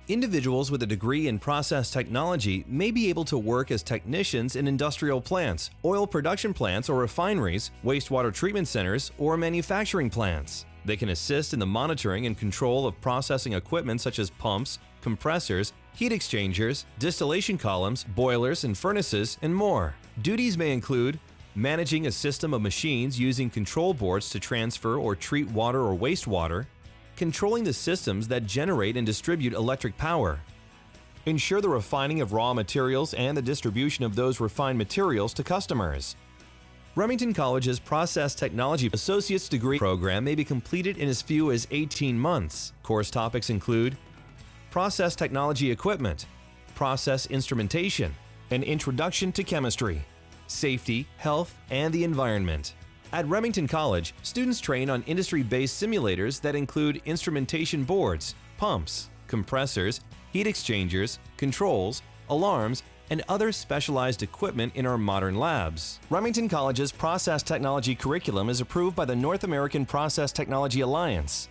Individuals with a degree in process technology may be able to work as technicians in industrial plants, oil production plants or refineries, wastewater treatment centers, or manufacturing plants. They can assist in the monitoring and control of processing equipment such as pumps, compressors, heat exchangers, distillation columns, boilers and furnaces, and more. Duties may include managing a system of machines using control boards to transfer or treat water or wastewater, controlling the systems that generate and distribute electric power, ensure the refining of raw materials and the distribution of those refined materials to customers. Remington College's Process Technology Associate's Degree program may be completed in as few as 18 months. Course topics include Process Technology Equipment, Process Instrumentation, an Introduction to Chemistry, Safety, Health, and the Environment. At Remington College, students train on industry-based simulators that include instrumentation boards, pumps, compressors, heat exchangers, controls, alarms, and other specialized equipment in our modern labs. Remington College's Process Technology curriculum is approved by the North American Process Technology Alliance.